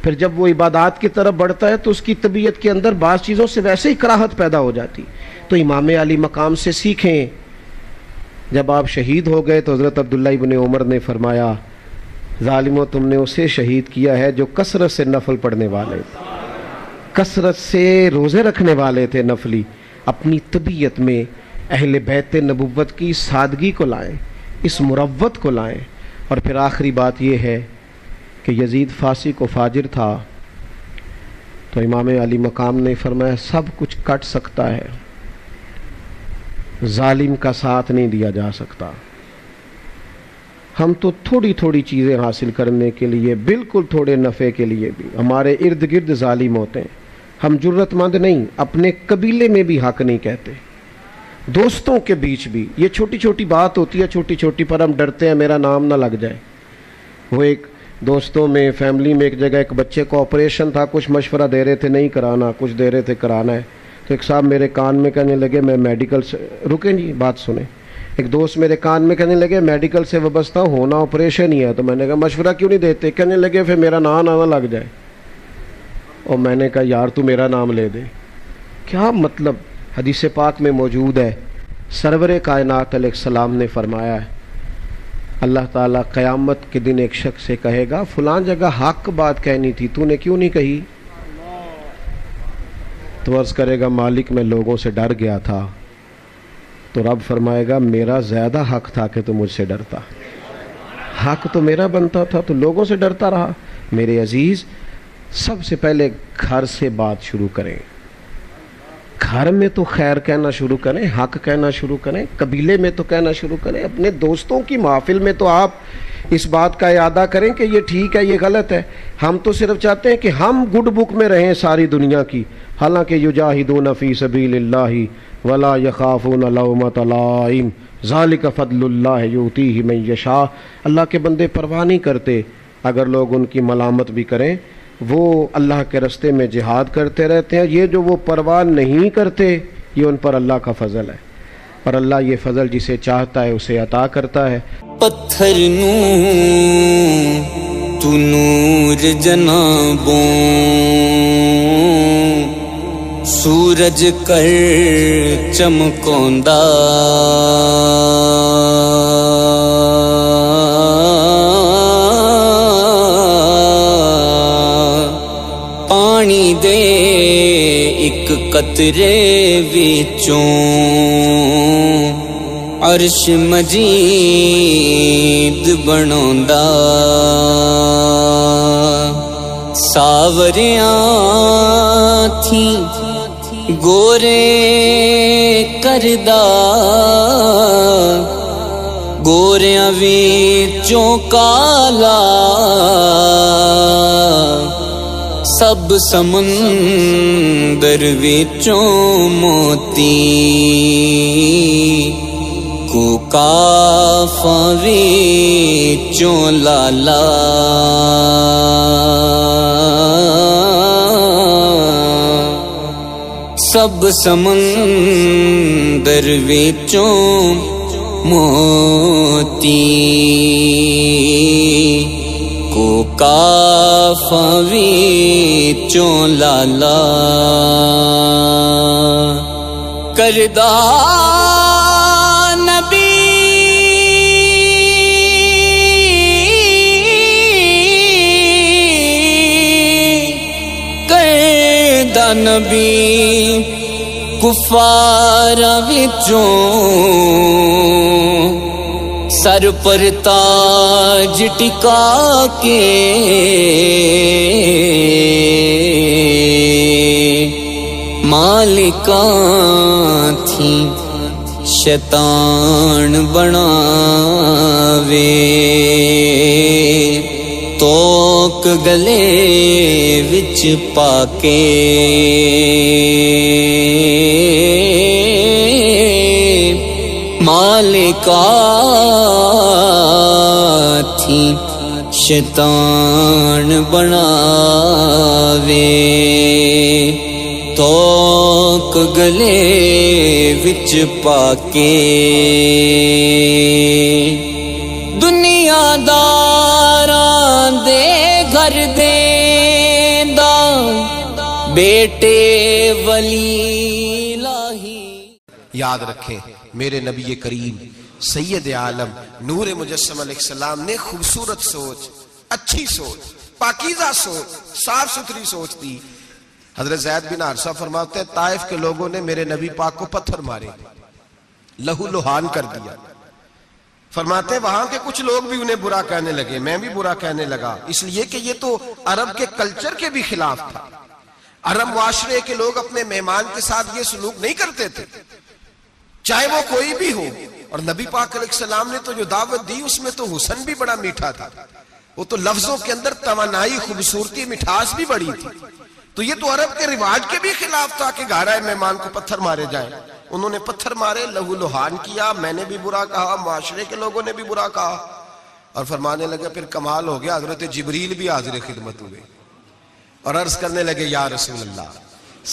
پھر جب وہ عبادات کی طرف بڑھتا ہے تو اس کی طبیعت کے اندر بعض چیزوں سے ویسے ہی کراہت پیدا ہو جاتی۔ تو امام علی مقام سے سیکھیں۔ جب آپ شہید ہو گئے تو حضرت عبداللہ ابن عمر نے فرمایا ظالموں تم نے اسے شہید کیا ہے جو کثرت سے نفل پڑھنے والے تھے، کثرت سے روزے رکھنے والے تھے نفلی۔ اپنی طبیعت میں اہل بیت نبوت کی سادگی کو لائیں، اس مروت کو لائیں۔ اور پھر آخری بات یہ ہے کہ یزید فاسق و فاجر تھا، تو امام علی مقام نے فرمایا سب کچھ کٹ سکتا ہے، ظالم کا ساتھ نہیں دیا جا سکتا۔ ہم تو تھوڑی تھوڑی چیزیں حاصل کرنے کے لیے، بالکل تھوڑے نفع کے لیے بھی ہمارے ارد گرد ظالم ہوتے ہیں، ہم جرت مند نہیں، اپنے قبیلے میں بھی حق نہیں کہتے، دوستوں کے بیچ بھی یہ چھوٹی چھوٹی بات ہوتی ہے، چھوٹی چھوٹی پر ہم ڈرتے ہیں میرا نام نہ لگ جائے۔ وہ ایک دوستوں میں فیملی میں ایک جگہ ایک بچے کو آپریشن تھا، کچھ مشورہ دے رہے تھے نہیں کرانا، کچھ دے رہے تھے کرانا ہے، تو ایک صاحب میرے کان میں کہنے لگے میں میڈیکل سے، رکیں جی بات سنیں، ایک دوست میرے کان میں کہنے لگے میڈیکل سے وابستہ ہونا آپریشن ہی ہے، تو میں نے کہا مشورہ کیوں نہیں دیتے؟ کہنے لگے پھر میرا نام نہ لگ جائے، اور میں نے کہا یار تو میرا نام لے دے۔ کیا مطلب؟ حدیث پاک میں موجود ہے، سرور کائنات علیہ السلام نے فرمایا ہے اللہ تعالیٰ قیامت کے دن ایک شخص سے کہے گا فلاں جگہ حق بات کہنی تھی تو نے کیوں نہیں کہی؟ تو عرض کرے گا مالک میں لوگوں سے ڈر گیا تھا، تو رب فرمائے گا میرا زیادہ حق تھا کہ تو مجھ سے ڈرتا، حق تو میرا بنتا تھا تو لوگوں سے ڈرتا رہا۔ میرے عزیز سب سے پہلے گھر سے بات شروع کریں، گھر میں تو خیر کہنا شروع کریں، حق کہنا شروع کریں، قبیلے میں تو کہنا شروع کریں، اپنے دوستوں کی محفل میں تو آپ اس بات کا اعادہ کریں کہ یہ ٹھیک ہے یہ غلط ہے۔ ہم تو صرف چاہتے ہیں کہ ہم گڈ بک میں رہیں ساری دنیا کی، حالانکہ یجاہدون فی سبیل اللہ ولا یخافون لومۃ لائم ذالک فضل اللہ یؤتیہ من یشاء۔ اللہ کے بندے پرواہ نہیں کرتے اگر لوگ ان کی ملامت بھی کریں، وہ اللہ کے راستے میں جہاد کرتے رہتے ہیں۔ یہ جو وہ پرواہ نہیں کرتے یہ ان پر اللہ کا فضل ہے، اور اللہ یہ فضل جسے چاہتا ہے اسے عطا کرتا ہے۔ پتھر نو تو نور جنابوں، سورج کر چمکوندا، پانی دے ایک قطرے وچوں عرش مجید بنوندا، ساوریاں تھی گورے کردا، گوریاں وچوں کالا، سب سمندر وچوں موتی، کو کافاں وچوں لالا، سب سمندر وچوں موتی، کافاں وچوں لالا کردا نبی کردا نبی کفاراں وچوں سر پر تاج ٹکا کے مالکاں تھیں شیطان بناوے توک گلے وچ پا کے مالکا تھی شیطان بناوے توک گلے وچ پا کے دنیا داراں دے گھر دیندا بیٹے ولی لاہی. یاد رکھیں میرے نبی کریم سید عالم نور مجسم علیہ السلام نے خوبصورت سوچ، اچھی سوچ، پاکیزہ سوچ، صاف ستھری سوچ دی. حضرت زید بن حارثہ فرماتے ہیں طائف کے لوگوں نے میرے نبی پاک کو پتھر مارے، لہو لہان کر دیا. فرماتے ہیں وہاں کے کچھ لوگ بھی انہیں برا کہنے لگے، میں بھی برا کہنے لگا، اس لیے کہ یہ تو عرب کے کلچر کے بھی خلاف تھا. عرب معاشرے کے لوگ اپنے مہمان کے ساتھ یہ سلوک نہیں کرتے تھے، چاہے وہ کوئی بھی ہو. اور نبی پاک علیہ السلام نے تو جو دعوت دی اس میں تو حسن بھی بڑا میٹھا تھا، وہ تو لفظوں کے اندر توانائی، خوبصورتی، مٹھاس بھی بڑی تھی. تو یہ تو عرب کے رواج کے بھی خلاف تھا کہ گھارائے مہمان کو پتھر مارے جائیں. انہوں نے پتھر مارے، لہو لہان کیا، میں نے بھی برا کہا، معاشرے کے لوگوں نے بھی برا کہا. اور فرمانے لگے پھر کمال ہو گیا، حضرت جبریل بھی حاضر خدمت ہوئے اور عرض کرنے لگے یا رسول اللہ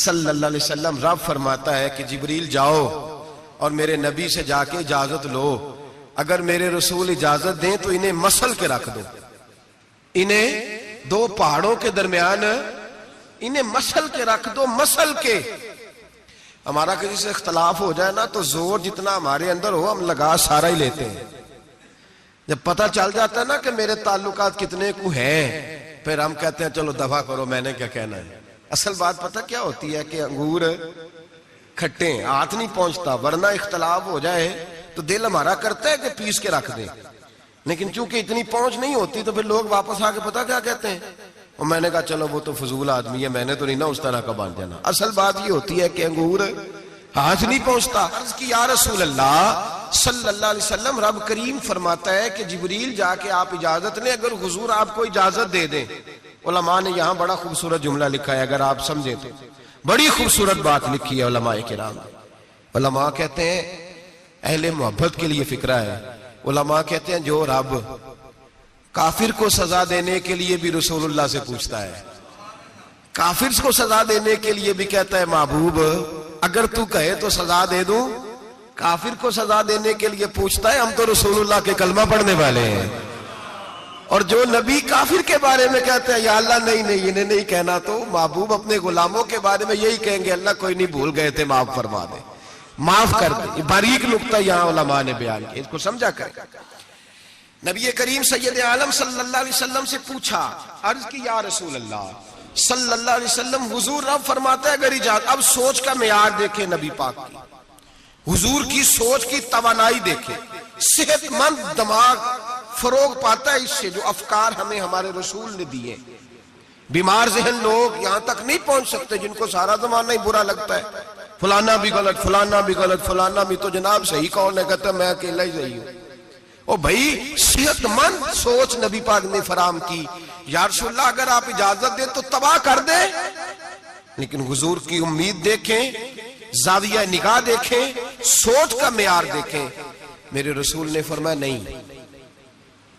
صلی اللہ علیہ وسلم، رب فرماتا ہے کہ جبریل جاؤ اور میرے نبی سے جا کے اجازت لو، اگر میرے رسول اجازت دیں تو انہیں مسل کے رکھ دو، انہیں دو پہاڑوں کے درمیان انہیں مسل کے رکھ دو. مسل کے ہمارا کسی سے اختلاف ہو جائے نا تو زور جتنا ہمارے اندر ہو ہم لگا سارا ہی لیتے ہیں. جب پتہ چل جاتا ہے نا کہ میرے تعلقات کتنے کو ہیں پھر ہم کہتے ہیں چلو دفع کرو، میں نے کیا کہنا ہے. اصل بات پتہ کیا ہوتی ہے کہ انگور کھٹے ہاتھ نہیں پہنچتا، ورنہ اختلاف ہو جائے تو دل ہمارا کرتا ہے کہ پیس کے رکھ دیں، لیکن چونکہ اتنی پہنچ نہیں ہوتی تو پھر لوگ واپس آ کے پتہ کیا کہتے ہیں، اور میں نے کہا چلو وہ تو فضول آدمی ہے، میں نے تو نہیں نا اس طرح کا باندھ جانا. اصل بات یہ ہوتی ہے کہ انگور ہاتھ نہیں پہنچتا. عرض کی یا رسول اللہ صلی اللہ علیہ وسلم، رب کریم فرماتا ہے کہ جبریل جا کے آپ اجازت لیں، اگر حضور آپ کو اجازت دے دیں. علماء نے یہاں بڑا خوبصورت جملہ لکھا ہے، اگر آپ سمجھیں تو بڑی خوبصورت بات لکھی ہے علماء کرام. علماء کہتے ہیں اہل محبت کے لیے فکرہ ہے. علماء کہتے ہیں جو رب کافر کو سزا دینے کے لیے بھی رسول اللہ سے پوچھتا ہے، کافر کو سزا دینے کے لیے بھی کہتا ہے محبوب اگر تو کہے تو سزا دے دوں، کافر کو سزا دینے کے لیے پوچھتا ہے. ہم تو رسول اللہ کے کلمہ پڑھنے والے ہیں. اور جو نبی کافر کے بارے میں کہتے ہیں یا اللہ نہیں انہیں نہیں کہنا، تو محبوب اپنے غلاموں کے بارے میں یہی کہیں گے اللہ کوئی نہیں، بھول گئے تھے، معاف فرما دے، معاف کر دے. باریک نقطہ یہاں علماء نے بیان کیا، اس کو سمجھا کریں. نبی کریم سید عالم صلی اللہ علیہ وسلم سے پوچھا، عرض کی یا رسول اللہ صلی اللہ علیہ وسلم، حضور رب فرماتا ہے اگر اجازت. اب سوچ کا معیار دیکھیں نبی پاک کی، حضور کی سوچ کی توانائی دیکھیں. صحت مند دماغ فروغ پاتا ہے اس سے جو افکار ہمیں ہمارے رسول نے دیے. بیمار ذہن لوگ یہاں تک نہیں پہنچ سکتے جن کو سارا زمانہ ہی برا لگتا ہے، فلانا بھی غلط، فلانا بھی غلط، فلانا بھی، تو جناب صحیح کون ہے؟ کہتا ہے میں اکیلا ہی صحیح ہوں. او بھائی صحت مند سوچ نبی پاک نے فراہم کی. یا رسول اللہ اگر آپ اجازت دیں تو تباہ کر دیں، لیکن حضور کی امید دیکھیں، زاویہ نگاہ دیکھیں، سوچ کا معیار دیکھیں. میرے رسول نے فرمایا نہیں،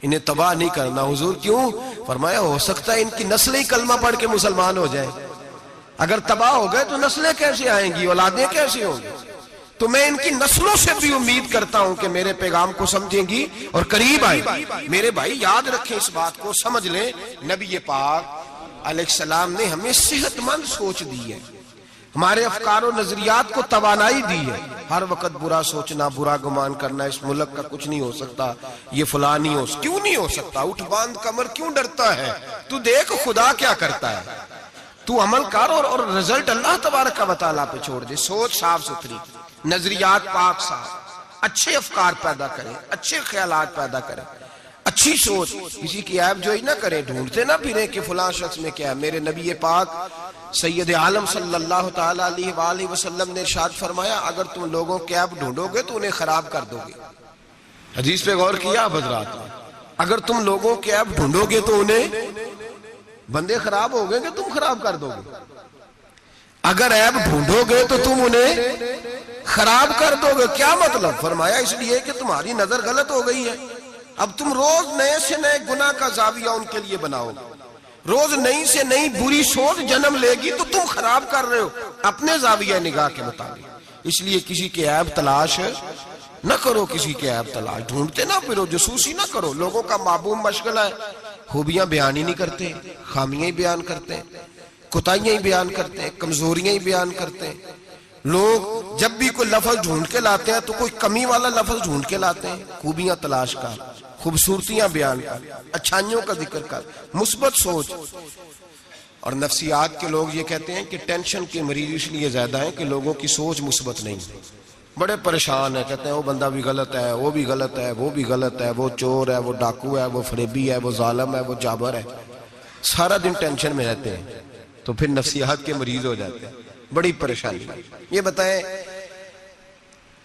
انہیں تباہ نہیں کرنا. حضور کیوں؟ فرمایا ہو سکتا ہے ان کی نسلیں کلمہ پڑھ کے مسلمان ہو جائیں. اگر تباہ ہو گئے تو نسلیں کیسے آئیں گی، اولادیں کیسے ہوں گی؟ تو میں ان کی نسلوں سے بھی امید کرتا ہوں کہ میرے پیغام کو سمجھیں گی اور قریب آئیں گی۔ میرے بھائی یاد رکھیں اس بات کو، سمجھ لیں نبی پاک علیہ السلام نے ہمیں صحت مند سوچ دی ہے، ہمارے افکار و نظریات کو توانائی دی ہے۔ ہر وقت برا سوچنا، برا گمان کرنا اس ملک کا کچھ نہیں ہو سکتا، یہ فلاں نہیں ہو سکتا، کیوں نہیں ہو سکتا؟ اٹھ باندھ کمر کیوں ڈرتا ہے؟ تو دیکھ خدا کیا کرتا ہے، تو عمل کر اور رزلٹ اللہ تبارک و تعالیٰ پہ چھوڑ دے۔ سوچ صاف ستھری، نظریات پاک صاف، اچھے افکار پیدا کریں، اچھے خیالات پیدا کریں، اچھی سوچ، کسی کی عیب جوئی نہ کریں، ڈھونڈتے نہ پھریں کہ فلاں شخص میں کیا ہے۔ میرے نبی پاک سید عالم صلی اللہ تعالیٰ علیہ وآلہ وسلم نے ارشاد فرمایا اگر تم لوگوں کے عیب ڈھونڈو گے تو انہیں خراب کر دو گے۔ حدیث پہ غور کیا حضرات؟ اگر تم لوگوں کے عیب ڈھونڈو گے تو انہیں، بندے خراب ہو گئے کہ تم خراب کر دو گے؟ اگر عیب ڈھونڈو گے تو تم انہیں خراب کر دو گے۔ کیا مطلب؟ فرمایا اس لیے کہ تمہاری نظر غلط ہو گئی ہے، اب تم روز نئے سے نئے گناہ کا زاویہ ان کے لیے بناؤ، روز نئی سے نئی بری سوچ جنم لے گی تو تم خراب کر رہے ہو اپنے زاویہ نگاہ کے مطابق۔ اس لیے کسی کے عیب تلاش نہ کرو، کسی کے عیب تلاش ڈھونڈتے نہ پھرو، جاسوسی نہ کرو۔ لوگوں کا معبوم مشغلہ ہے خوبیاں بیان ہی نہیں کرتے، خامیاں ہی بیان کرتے ہیں، کوتاہیاں ہی بیان کرتے ہیں، کمزوریاں ہی بیان کرتے ہیں۔ لوگ جب بھی کوئی لفظ ڈھونڈ کے لاتے ہیں تو کوئی کمی والا لفظ ڈھونڈ کے لاتے ہیں۔ خوبیاں تلاش کر، خوبصورتیاں بیان کر، اچھائیوں کا ذکر کر، مثبت سوچ۔ اور نفسیات کے لوگ یہ کہتے ہیں کہ ٹینشن کے مریض اس لیے زیادہ ہیں کہ لوگوں کی سوچ مثبت نہیں، بڑے پریشان ہیں، کہتے ہیں وہ بندہ بھی غلط ہے، وہ بھی غلط ہے، وہ بھی غلط ہے، وہ چور ہے، وہ ڈاکو ہے، وہ فریبی ہے، وہ ظالم ہے، وہ جابر ہے، سارا دن ٹینشن میں رہتے ہیں، تو پھر نفسیات کے مریض ہو جاتے ہیں، بڑی پریشانی۔ یہ بتائیں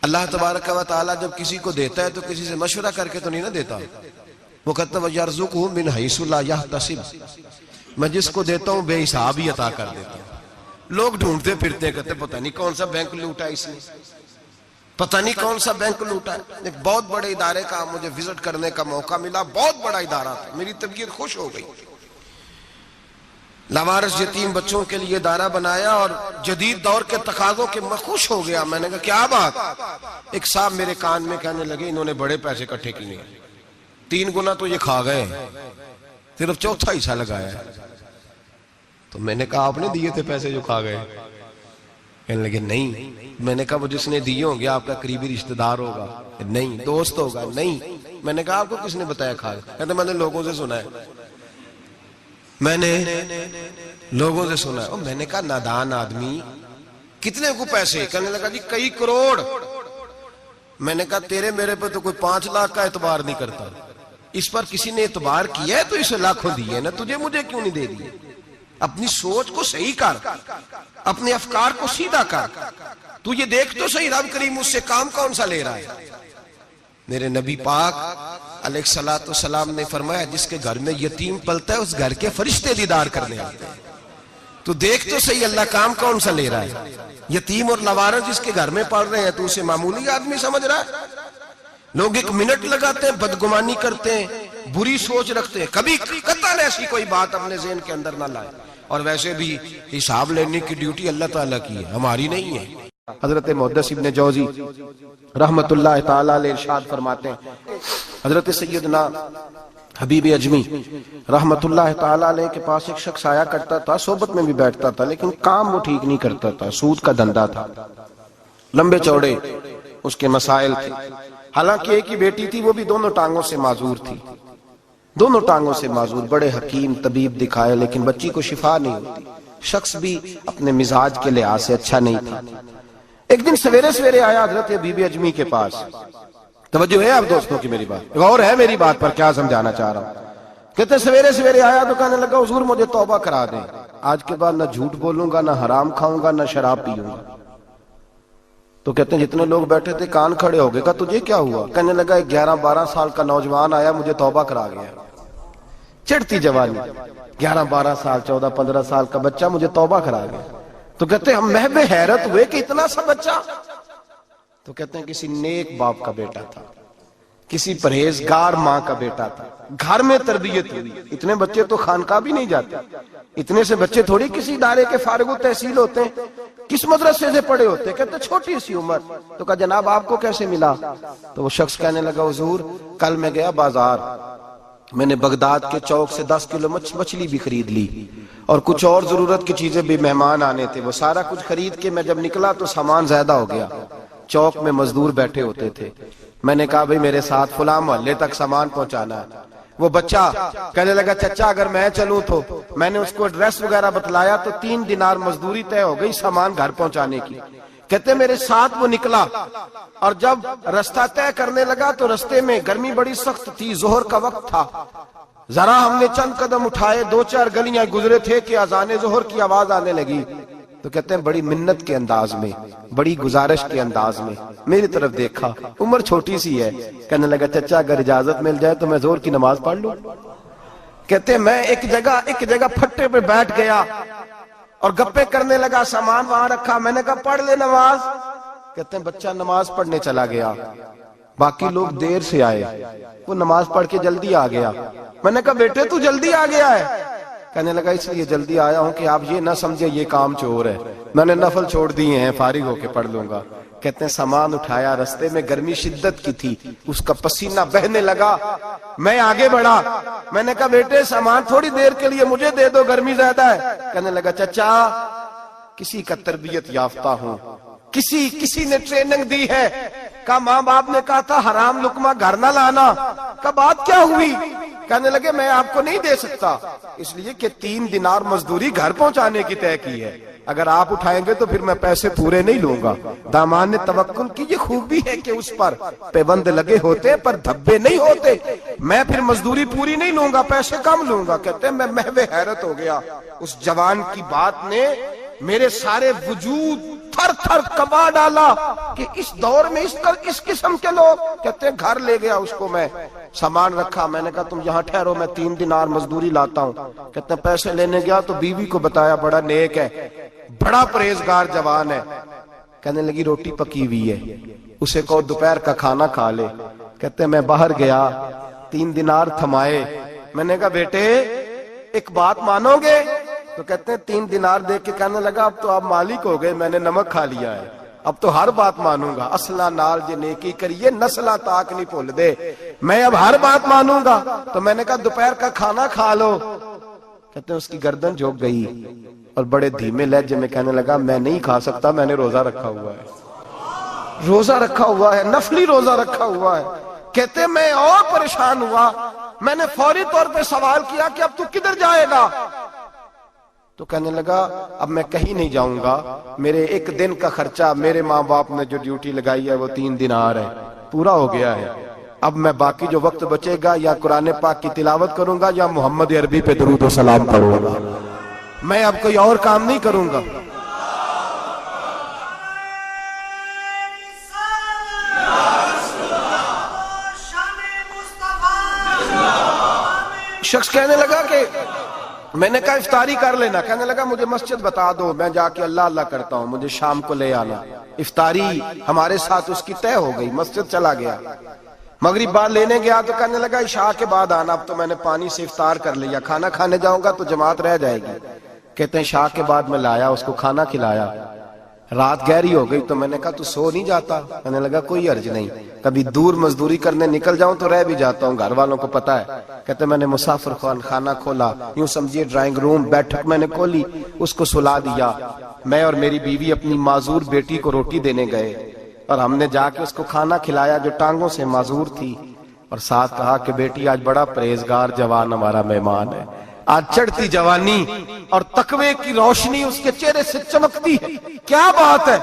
اللہ تبارک و تعالیٰ جب کسی کو دیتا ہے تو کسی سے مشورہ کر کے تو نہیں نہ دیتا، وہ کہتا ہے وَيَرْزُقْهُ مِنْ حَيْثُ لَا يَحْتَسِبُ، میں جس کو دیتا ہوں بے حساب ہی عطا کر دیتا ہوں۔ لوگ ڈھونڈتے پھرتے ہیں، کہتے ہیں پتہ نہیں کون سا بینک لوٹا اس نے، پتہ نہیں کون سا بینک لوٹا ہے۔ ایک بہت بڑے ادارے کا مجھے وزٹ کرنے کا موقع ملا، بہت بڑا ادارہ تھا، میری طبیعت خوش ہو گئی۔ لاوارث یتیم بچوں کے لیے ادارہ بنایا اور جدید دور کے تقاضوں کے میں خوش ہو گیا۔ میں نے کہا کیا بات؟ ایک صاحب میرے کان میں کہنے لگے انہوں نے بڑے پیسے اکٹھے کیے ہیں، 3 گنا تو یہ کھا گئے، صرف چوتھا حصہ لگایا ہے۔ تو میں نے کہا آپ نے دیے تھے پیسے جو کھا گئے؟ کہنے لگے نہیں۔ میں نے کہا وہ جس نے دیے ہوں گے آپ کا قریبی رشتہ دار ہوگا؟ نہیں۔ دوست ہوگا؟ نہیں۔ میں نے کہا آپ کو کس نے بتایا کھا گئے؟ کہتے میں نے لوگوں سے سنا ہے، میں نے لوگوں سے سنا ہے۔ میں نے کہا نادان آدمی، کتنے کو پیسے؟ کہنے لگا جی کئی کروڑ۔ میں نے کہا تیرے میرے پہ تو کوئی 5 لاکھ کا اعتبار نہیں کرتا، اس پر کسی نے اعتبار کیا ہے تو اسے لاکھوں دیے نا، تجھے مجھے کیوں نہیں دے دیے؟ اپنی سوچ کو صحیح کر، اپنے افکار کو سیدھا کر، تو یہ دیکھ تو صحیح رب کریم اس سے کام کون سا لے رہا ہے۔ میرے نبی پاک علیہ السلام نے فرمایا جس کے گھر میں یتیم پلتا ہے اس گھر کے فرشتے دیدار کرنے آتے ہیں۔ تو دیکھ تو صحیح اللہ کام کون سا لے رہا ہے۔ یتیم اور لوارث جس کے گھر میں پڑھ رہے ہیں تو اسے معمولی آدمی سمجھ رہا ہے؟ لوگ 1 منٹ لگاتے ہیں، بدگمانی کرتے ہیں، بری سوچ رکھتے ہیں، کبھی قطعاً ایسی کوئی بات اپنے ذہن کے اندر نہ لائے۔ اور ویسے بھی حساب لینے کی ڈیوٹی اللہ تعالیٰ کی ہے، ہماری نہیں ہے۔ حضرت محدث ابن جوزی رحمت اللہ تعالیٰ علیہ ارشاد فرماتے ہیں، حضرت سیدنا حبیب اجمی رحمت اللہ تعالیٰ علیہ کے پاس ایک شخص آیا کرتا تھا، صحبت میں بھی بیٹھتا تھا لیکن کام وہ ٹھیک نہیں کرتا تھا، سود کا دھندا تھا، لمبے چوڑے اس کے مسائل تھے۔ حالانکہ ایک ہی بیٹی تھی، وہ بھی دونوں ٹانگوں سے معذور تھی، دونوں ٹانگوں سے معذور، بڑے حکیم طبیب دکھائے لیکن بچی کو شفا نہیں ہوتی۔ شخص بھی اپنے مزاج کے لحاظ سے اچھا نہیں تھا۔ ایک دن سویرے سویرے آیا حضرت حبیب اجمی کے پاس۔ توجہ ہے آپ دوستوں کی میری بات، غور ہے میری بات پر کیا سمجھانا چاہ رہا ہوں۔ کہتے سویرے سویرے آیا تو کہنے لگا حضور مجھے توبہ کرا دیں، آج کے بعد نہ جھوٹ بولوں گا، نہ حرام کھاؤں گا، نہ شراب پیوں گا۔ تو کہتے ہیں جتنے لوگ بیٹھے تھے کان کھڑے ہو گئے۔ کہا تجھے کیا ہوا؟ کہنے لگا 11-12 سال کا نوجوان آیا مجھے توبہ کرا گیا، چڑھتی جوانی، 11-12 سال 14-15 سال کا بچہ مجھے توبہ کرا گیا۔ تو کہتے ہیں ہم محب حیرت ہوئے کہ اتنا سا بچہ؟ تو کہتے ہیں کسی نیک باپ کا بیٹا تھا، کسی پرہیزگار ماں کا بیٹا تھا، گھر میں تربیت ہوئی. اتنے بچے تو خانقاہ بھی نہیں جاتے، اتنے سے بچے تھوڑی کسی ادارے کے فارغ التحصیل ہوتے ہیں. کس مدرسے سے پڑھے ہوتے؟ کہتے چھوٹی سی عمر. تو کہا جناب آپ کو کیسے ملا؟ تو وہ شخص کہنے لگا حضور کل میں گیا بازار، میں نے بغداد کے چوک سے 10 کلو مچھلی بھی خرید لی اور کچھ اور ضرورت کی چیزیں بھی، مہمان آنے تھے، وہ سارا کچھ خرید کے میں جب نکلا تو سامان زیادہ ہو گیا. چوک میں مزدور بیٹھے ہوتے تھے، میں نے کہا بھئی میرے ساتھ فلاں محلے تک سامان پہنچانا ہے. وہ بچہ کہنے لگا چچا اگر میں چلوں تو. میں نے اس کو ایڈریس وغیرہ بتلایا تو 3 دینار مزدوری طے ہو گئی سامان گھر پہنچانے کی. کہتے میرے ساتھ وہ نکلا اور جب رستہ طے کرنے لگا تو رستے میں گرمی بڑی سخت تھی، ظہر کا وقت تھا. ذرا ہم نے چند قدم اٹھائے، 2-4 گلیاں گزرے تھے کہ اذان ظہر کی آواز آنے لگی. تو کہتے ہیں بڑی منت کے انداز میں، بڑی گزارش کے انداز میں میری طرف دیکھا، عمر چھوٹی سی ہے. کہنے لگا چچا اگر اجازت مل جائے تو میں ظہر کی نماز پڑھ لوں. کہتے ہیں میں ایک جگہ پھٹے پہ بیٹھ گیا اور گپے کرنے لگا، سامان وہاں رکھا. میں نے کہا پڑھ لے نماز. کہتے ہیں بچہ نماز پڑھنے چلا گیا، باقی لوگ دیر سے آئے، وہ نماز پڑھ کے جلدی آ گیا. میں نے کہا بیٹے تو جلدی آ گیا ہے؟ کہنے لگا اس لیے جلدی آیا ہوں کہ آپ یہ نہ سمجھے یہ کام چور ہے، میں نے نفل چھوڑ دیے ہیں، فارغ ہو کے پڑھ لوں گا. کہتے ہیں سامان اٹھایا، رستے میں گرمی شدت کی تھی، اس کا پسینہ بہنے لگا. میں آگے بڑھا، میں نے کہا بیٹے سامان تھوڑی دیر کے لیے مجھے دے دو، گرمی زیادہ ہے. کہنے لگا چچا کسی کا تربیت یافتہ ہوں، کسی نے ٹریننگ دی ہے. کہا ماں باپ نے کہا تھا حرام لقمہ گھر نہ لانا. کہا بات کیا ہوئی؟ کہنے لگے میں آپ کو نہیں دے سکتا، اس لیے کہ 3 دینار مزدوری گھر پہنچانے کی طے کی ہے، اگر آپ اٹھائیں گے تو پھر میں پیسے پورے نہیں لوں گا. دامان نے توکل کی یہ خوبی ہے کہ اس پر پیبند لگے ہوتے پر دھبے نہیں ہوتے. میں پھر مزدوری پوری نہیں لوں گا، پیسے کم لوں گا. کہتے ہیں میں محو حیرت ہو گیا. اس جوان کی بات نے میرے سارے وجود تھر تھر کبا ڈالا کہ اس دور میں اس قسم کے لوگ. کہتے ہیں گھر لے گیا اس کو، میں سامان رکھا. میں نے کہا تم یہاں ٹھہرو، میں 3 دینار مزدوری لاتا ہوں. کہتے ہیں پیسے لینے گیا تو بیوی کو بتایا بڑا نیک ہے، بڑا پرہیزگار جوان ہے. کہنے لگی روٹی پکی ہوئی ہے، اسے کہو دوپہر کا کھانا کھا لے. کہتے ہیں میں باہر گیا، 3 دینار تھمائے. میں نے کہا بیٹے ایک بات مانو گے؟ تو کہتے ہیں 3 دینار دے کے کہنے لگا اب تو آپ مالک ہو گئے، میں نے نمک کھا لیا ہے، اب تو ہر بات مانوں گا. اصلہ نال جے نیکی کریے نسلہ تاک نہیں بھول دے، میں اب ہر بات مانوں گا. تو میں نے کہا دوپہر کا کھانا کھا لو. کہتے ہیں اس کی گردن جھک گئی اور بڑے دھیمے لہجے میں کہنے لگا میں نہیں کھا سکتا، میں نے روزہ رکھا ہوا ہے، روزہ رکھا ہوا ہے، نفلی روزہ رکھا ہوا ہے. کہتے ہیں میں اور پریشان ہوا، میں نے فوری طور پہ سوال کیا کہ اب تو کدھر جائے گا؟ تو کہنے لگا اب میں کہیں نہیں جاؤں گا، میرے 1 دن کا خرچہ میرے ماں باپ نے جو ڈیوٹی لگائی ہے وہ 3 دینار ہے، پورا ہو گیا ہے. اب میں باقی جو وقت بچے گا یا قرآن پاک کی تلاوت کروں گا یا محمد عربی پہ درود و سلام پڑھوں گا، میں اب کوئی اور کام نہیں کروں گا. شخص کہنے لگا کہ میں نے کہا افطاری کر لینا. کہنے لگا مجھے مسجد بتا دو، میں جا کے اللہ اللہ کرتا ہوں، مجھے شام کو لے آنا. افطاری ہمارے ساتھ اس کی طے ہو گئی، مسجد چلا گیا. مغرب بعد لینے گیا تو کہنے لگا عشاء کے بعد آنا، اب تو میں نے پانی سے افطار کر لیا، کھانا کھانے جاؤں گا تو جماعت رہ جائے گی. کہتے ہیں عشاء کے بعد میں لایا، اس کو کھانا کھلایا. رات گہری ہو گئی تو میں نے کہا تو سو نہیں جاتا؟ کہنے لگا کوئی عرض نہیں، کبھی دور مزدوری کرنے نکل جاؤں تو رہ بھی جاتا ہوں، گھر والوں کو پتا ہے. کہتے میں نے مسافر خانہ کھولا، یوں سمجھیے ڈرائنگ روم بیٹھک میں نے کھولی، اس کو سلا دیا. میں اور میری بیوی اپنی معذور بیٹی کو روٹی دینے گئے اور ہم نے جا کے اس کو کھانا کھلایا جو ٹانگوں سے معذور تھی، اور ساتھ کہا کہ بیٹی آج بڑا پرہیزگار جوان ہمارا مہمان ہے. آج چڑھتی جوانی اور تقوی کی روشنی اس کے چہرے سے چمکتی ہے. کیا بات ہے،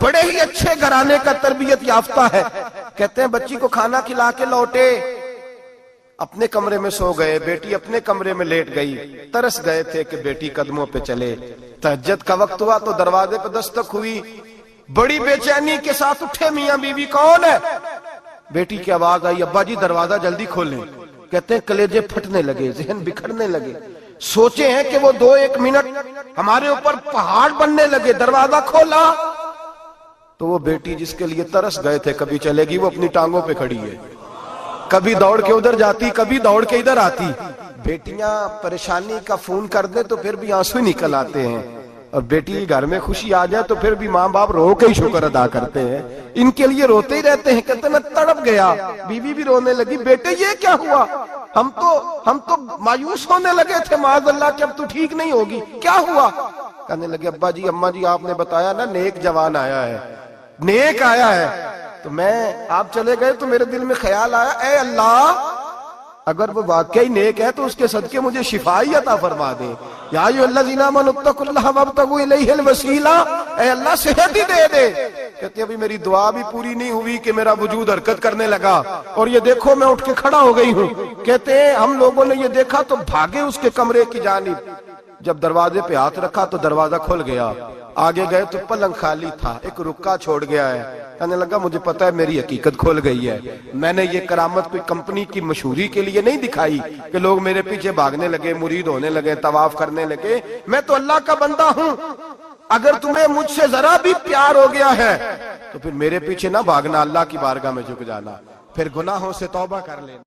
بڑے ہی اچھے گھرانے کا تربیت یافتہ ہے. کہتے ہیں بچی کو کھانا کھلا کے لوٹے، اپنے کمرے میں سو گئے، بیٹی اپنے کمرے میں لیٹ گئی. ترس گئے تھے کہ بیٹی قدموں پہ چلے. تہجد کا وقت ہوا تو دروازے پہ دستک ہوئی. بڑی بے چینی کے ساتھ اٹھے میاں بیوی، کون ہے؟ بیٹی کی آواز آئی ابا جی دروازہ جلدی کھولیں. کہتے ہیں کلیجے پھٹنے لگے، ذہن بکھرنے لگے. سوچے ہیں کہ وہ 2-1 منٹ ہمارے اوپر پہاڑ بننے لگے. دروازہ کھولا تو وہ بیٹی جس کے لیے ترس گئے تھے کبھی چلے گی، وہ اپنی ٹانگوں پہ کھڑی ہے. کبھی دوڑ کے ادھر جاتی کبھی دوڑ کے ادھر آتی. بیٹیاں پریشانی کا فون کر دیں تو پھر بھی آنسو نکل آتے ہیں, اور بیٹی گھر میں خوشی آ جائے تو پھر بھی ماں باپ رو کے ہی شکر ادا کرتے ہیں. ان کے لیے روتے ہی رہتے ہیں, کہتے ہیں میں تڑپ گیا. بیوی بھی رونے لگی, بیٹے یہ کیا ہوا, ہم تو مایوس ہونے لگے تھے معاذ اللہ کہ اب تو ٹھیک نہیں ہوگی, کیا ہوا. کہنے لگے ابا جی اماں جی آپ نے بتایا نا نیک جوان آیا ہے, نیک آیا ہے, تو میں آپ چلے گئے تو میرے دل میں خیال آیا اے اللہ اگر وہ واقعی نیک ہے تو اس کے صدقے مجھے شفائی عطا فرما دے. یا ایھا الذین آمنوا اتقوا اللہ وابتغوا الیہ الوسیلہ, اے اللہ صحت ہی دے دے. کہتے ابھی میری دعا بھی پوری نہیں ہوئی کہ میرا وجود حرکت کرنے لگا, اور یہ دیکھو میں اٹھ کے کھڑا ہو گئی ہوں. کہتے ہیں ہم لوگوں نے یہ دیکھا تو بھاگے اس کے کمرے کی جانب, جب دروازے پہ ہاتھ رکھا تو دروازہ کھل گیا, آگے گئے تو پلنگ خالی تھا, ایک رکا چھوڑ گیا ہے. کہنے لگا مجھے پتا ہے میری حقیقت کھل گئی ہے, میں نے یہ کرامت کوئی کمپنی کی مشہوری کے لیے نہیں دکھائی کہ لوگ میرے پیچھے بھاگنے لگے, مرید ہونے لگے, طواف کرنے لگے. میں تو اللہ کا بندہ ہوں, اگر تمہیں مجھ سے ذرا بھی پیار ہو گیا ہے تو پھر میرے پیچھے نہ بھاگنا, اللہ کی بارگاہ میں جھک جانا, پھر گناہوں سے توبہ کر لینا.